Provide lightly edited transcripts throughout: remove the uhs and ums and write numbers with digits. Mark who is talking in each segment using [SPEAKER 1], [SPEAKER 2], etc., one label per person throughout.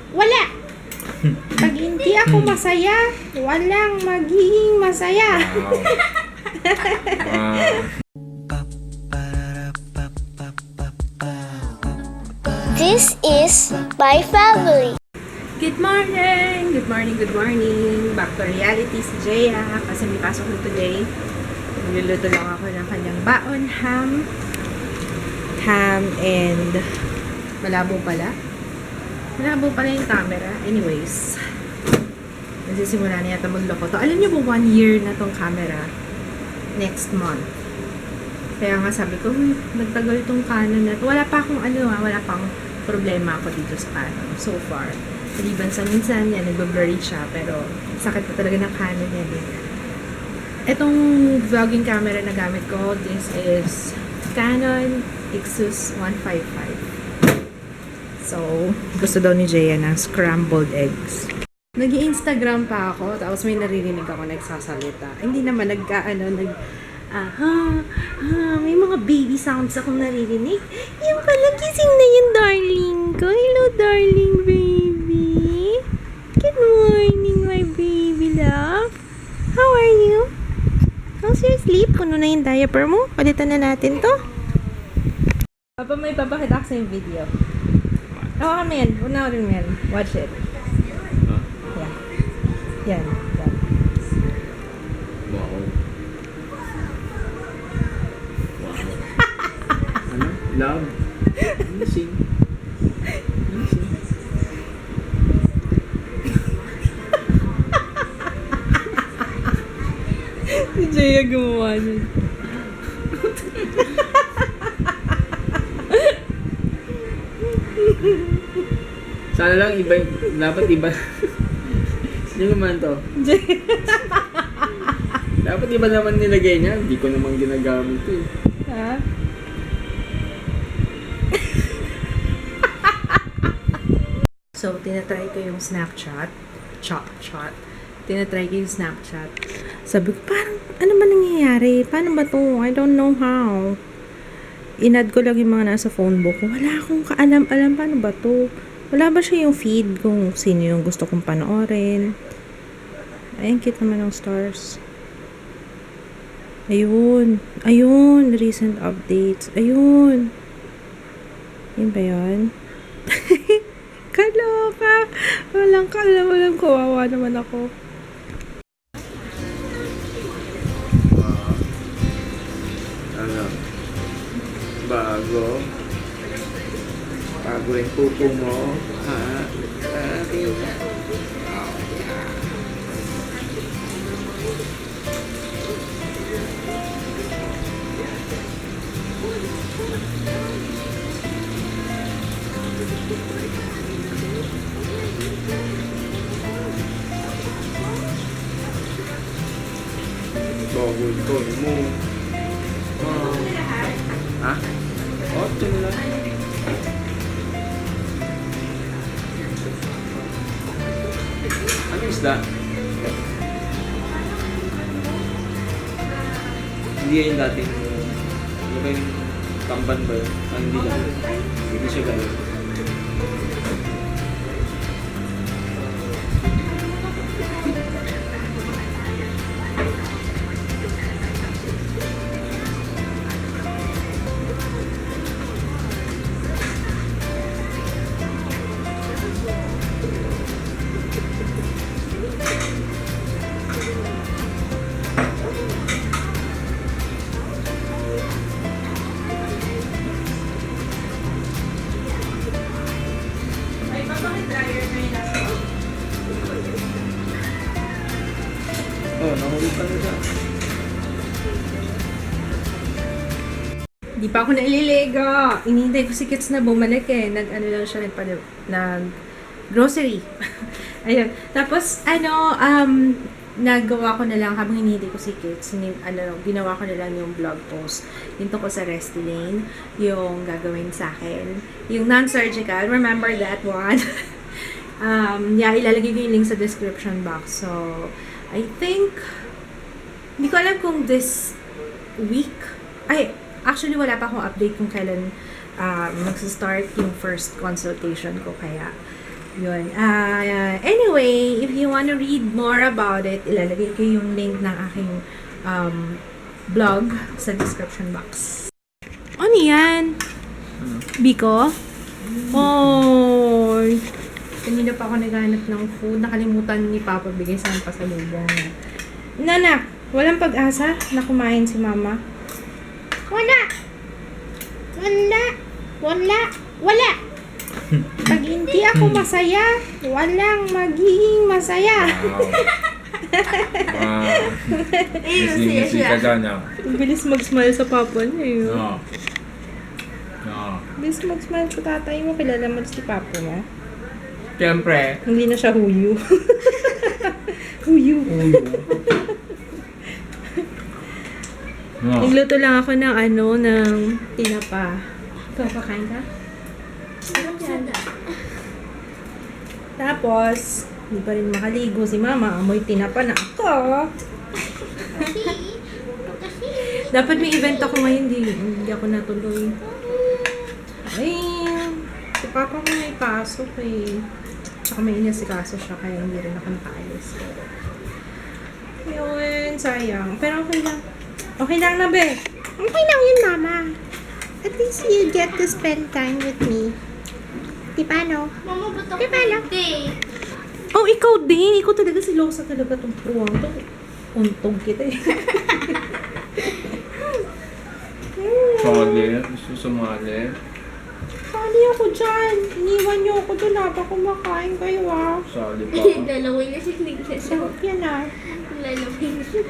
[SPEAKER 1] Wala! Pag hindi ako masaya, walang magiging masaya.
[SPEAKER 2] This is my family.
[SPEAKER 1] Good morning! Good morning, good morning. Back to reality si Jaya kasi may pasok na today. Niluluto lang ako ng kanyang baon, ham and malabo pala. Malabo pala yung camera. Anyways, nagsisimula na yata magloko to. Alam niyo ba 1 year na tong camera? Next month. Kaya nga sabi ko, nagtagal itong Canon na to. Wala pa akong wala pa akong problema ako dito sa Canon so far. Maliban sa minsan yan, nagbe-blurry siya, pero sakit pa talaga ng Canon yan eh. Itong vlogging camera na gamit ko, this is Canon Ixus 155. So, gusto daw ni Jaya ng scrambled eggs. Nag-i-Instagram pa ako, tapos may naririnig ako nagsasalita. Hindi naman may mga baby sounds akong naririnig. Yung pala, gising na yung darling ko. Hello, darling baby. Good morning, my baby love. How are you? How's your sleep? Puno na yung diaper mo? Palitan na natin to. Papa, may papakita ko sa yung video. Oh, man. Unawin mo yan. Watch it. Yeah. Yan.
[SPEAKER 3] Wow. Ano? Love? Missing.
[SPEAKER 1] Si Jaya gumawa niya.
[SPEAKER 3] Sana lang iba, dapat iba. Sino naman to? Dapat iba naman nilagay niya. Hindi ko naman ginagamit to eh.
[SPEAKER 1] Ha? So, tinatry ko yung Snapchat. Chat. Tinatry ko yung Snapchat. Sabi ko, parang, ano ba nangyayari? Paano ba to? I don't know how. Inad ko lang yung mga nasa phone book ko. Wala akong kaalam-alam. Paano ba to? Wala ba siya yung feed kung sino yung gusto kong panoorin? Ayun, cute naman ng stars. Ayun. Recent updates. Ayun. Yun ba yun? Kaloka. Walang kawawa naman ako.
[SPEAKER 3] Ano? Bago yung pupo mo. Ha? Bago ito mo. Ha? Oh, ito nila. Ano isda? Hindi yan yung dating ano ba yung tamban ba yun? Hindi lang. Hindi siya gano'n. Oh, nahulog ka na siya.
[SPEAKER 1] Di pa ako naililigo. Inintay ko si Kits na bumalik eh. Lang siya, grocery. Ayun. Tapos, nagawa ko na lang habang hinihintay ko si Kits. Ginawa ko na lang yung blog post. Yung tungkol sa Restylane. Yung gagawin sa akin. Yung non-surgical. Remember that one? Ilalagay ko yung link sa description box. So, I think, hindi ko alam kung this week, actually wala pa akong update kung kailan magsa-start yung first consultation ko. Kaya, Yun. Anyway, if you wanna read more about it, ilalagay ko yung link ng aking blog sa description box. Ano yan? Biko? Oh, kanina pa ako naghanap ng food. Nakalimutan ni Papa bigay sa akin pasalubong. Nanak, walang pag-asa na kumain si Mama? Wala! Wala! Wala! Wala! Pag hindi ako masaya, walang magiging masaya.
[SPEAKER 4] Ngisi-ngisi ka dyan, ah.
[SPEAKER 1] Ang bilis mag-smile sa papa niya eh.
[SPEAKER 4] Oo. Oo.
[SPEAKER 1] Bilis mag-smile sa tatay mo. Kilala mo si papa mo.
[SPEAKER 4] Siyempre.
[SPEAKER 1] Hindi na siya huyu. Huyu.
[SPEAKER 4] Oo.
[SPEAKER 1] Nagluto lang ako ng ng tinapa. Ikaw, pakain ka? Tapos, hindi pa rin makaligo si Mama. Amoy tinapa na ako. Dapat may event ako ngayon. Hindi ako natuloy. Ay, si Papa ko may pasok eh. Tsaka may inasikaso siya kaya hindi rin ako nakaalis. Yun, sayang. Pero okay lang. Okay lang na, be. Okay lang yun, Mama. At least you get to spend time with me. Di ba, no?
[SPEAKER 2] Mama, ba't ako
[SPEAKER 1] Diba, no?
[SPEAKER 2] hindi?
[SPEAKER 1] Oh, ikaw din. Ikaw talaga si Losa talaga tong puwang to. Untog kita eh.
[SPEAKER 4] Sali. Gusto sumali.
[SPEAKER 1] Sali ako dyan. Iniwan niyo ako doon habang kumakain kayo ah.
[SPEAKER 4] Sali pa ako.
[SPEAKER 2] Lalaway na siya.
[SPEAKER 1] Sarap yan ah.
[SPEAKER 2] Lalaway na siya.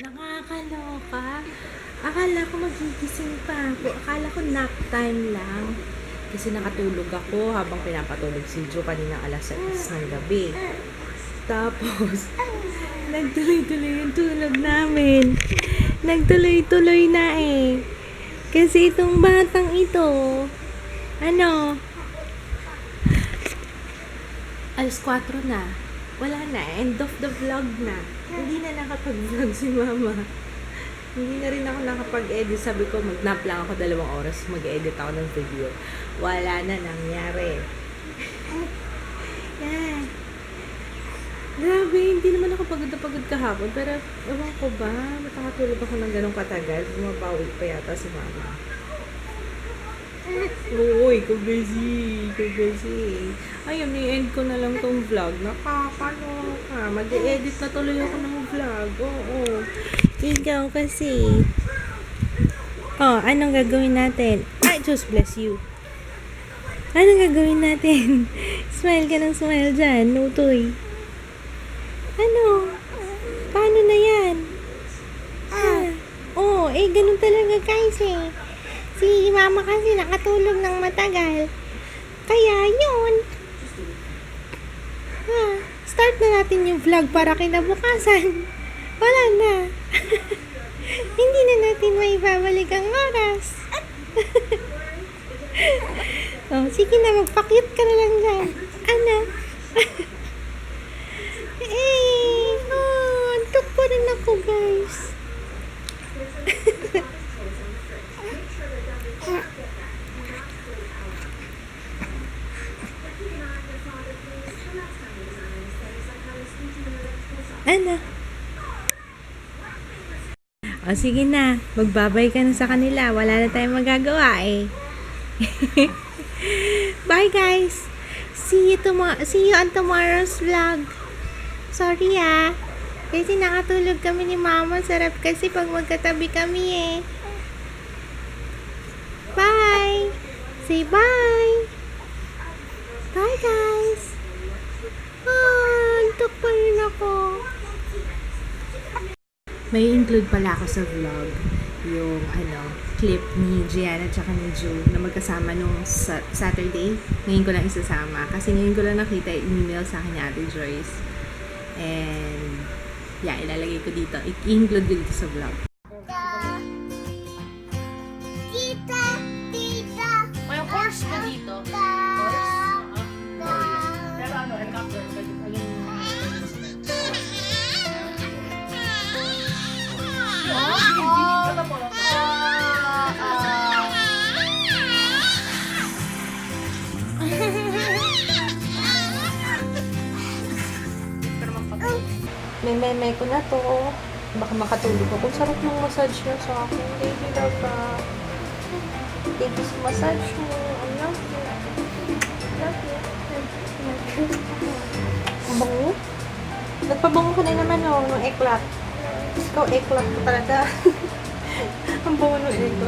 [SPEAKER 1] Nakakaloka. Akala ko magigising pa ako. Akala ko nap time lang. Kasi nakatulog ako habang pinapatulog si Joe kanina alas 6 ng gabi. Tapos, nagtuloy-tuloy yung tulog namin. Nagtuloy-tuloy na eh. Kasi itong batang ito, alas 4 na. Wala na. End of the vlog na. Hindi na nakapag-vlog si Mama. Hindi na rin ako nakapag-edit. Sabi ko, mag-nap lang ako 2 oras. Mag-edit ako ng video. Wala na nangyari. Yan. Grabe, hindi naman ako pagod na pagod kahapon. Pero, ewan ko ba, matakatulog ako ng ganong katagal. Bumabawi pa yata si Mama. Oo, ikaw busy. Ikaw busy. Ayun, i-end ko na lang tong vlog. Nakakaloka. Mag-edit na tuloy ako ng vlog. Oo. Ikaw kasi. Oh, anong gagawin natin? Ay, just bless you. Anong gagawin natin? Smile ka ng smile dyan, nutoy. Ano? Paano na yan? Ganun talaga guys eh. Si Mama kasi nakatulog ng matagal. Kaya yun. Start na natin yung vlog para kinabukasan. Wala na. Hindi na natin may babalik ang oras. Sige na, magpa-cute ka na lang dyan. Ano? Antok pa rin ako, guys. Ano? Sige na. Magbabay ka na sa kanila. Wala na tayong magagawa eh. Bye guys. See you on tomorrow's vlog. Sorry kasi nakatulog kami ni Mama. Sarap kasi pag magkatabi kami eh. Bye. Say bye. Bye guys. Antok pa rin ako. May include pala ako sa vlog yung clip ni Gianna at saka ni Joe na magkasama nung Saturday. Ngayon ko lang isasama kasi ngayon ko lang nakita yung email sa akin ni Ate Joyce. And yeah, ilalagay ko dito. I-include ko dito sa vlog.
[SPEAKER 2] Tita, tita.
[SPEAKER 1] May horse ba dito? Pero helicopter. May meme ko na to. Baka makatulog ako. Kung sarap ng massage niya sa akin. Baby love ka. Thank you sa massage mo. I love you. Love you. Ang bango. Nagpabango ka na naman, oh, ng eklat. Ikaw, eklat ko talaga. Ang bango ng eklat.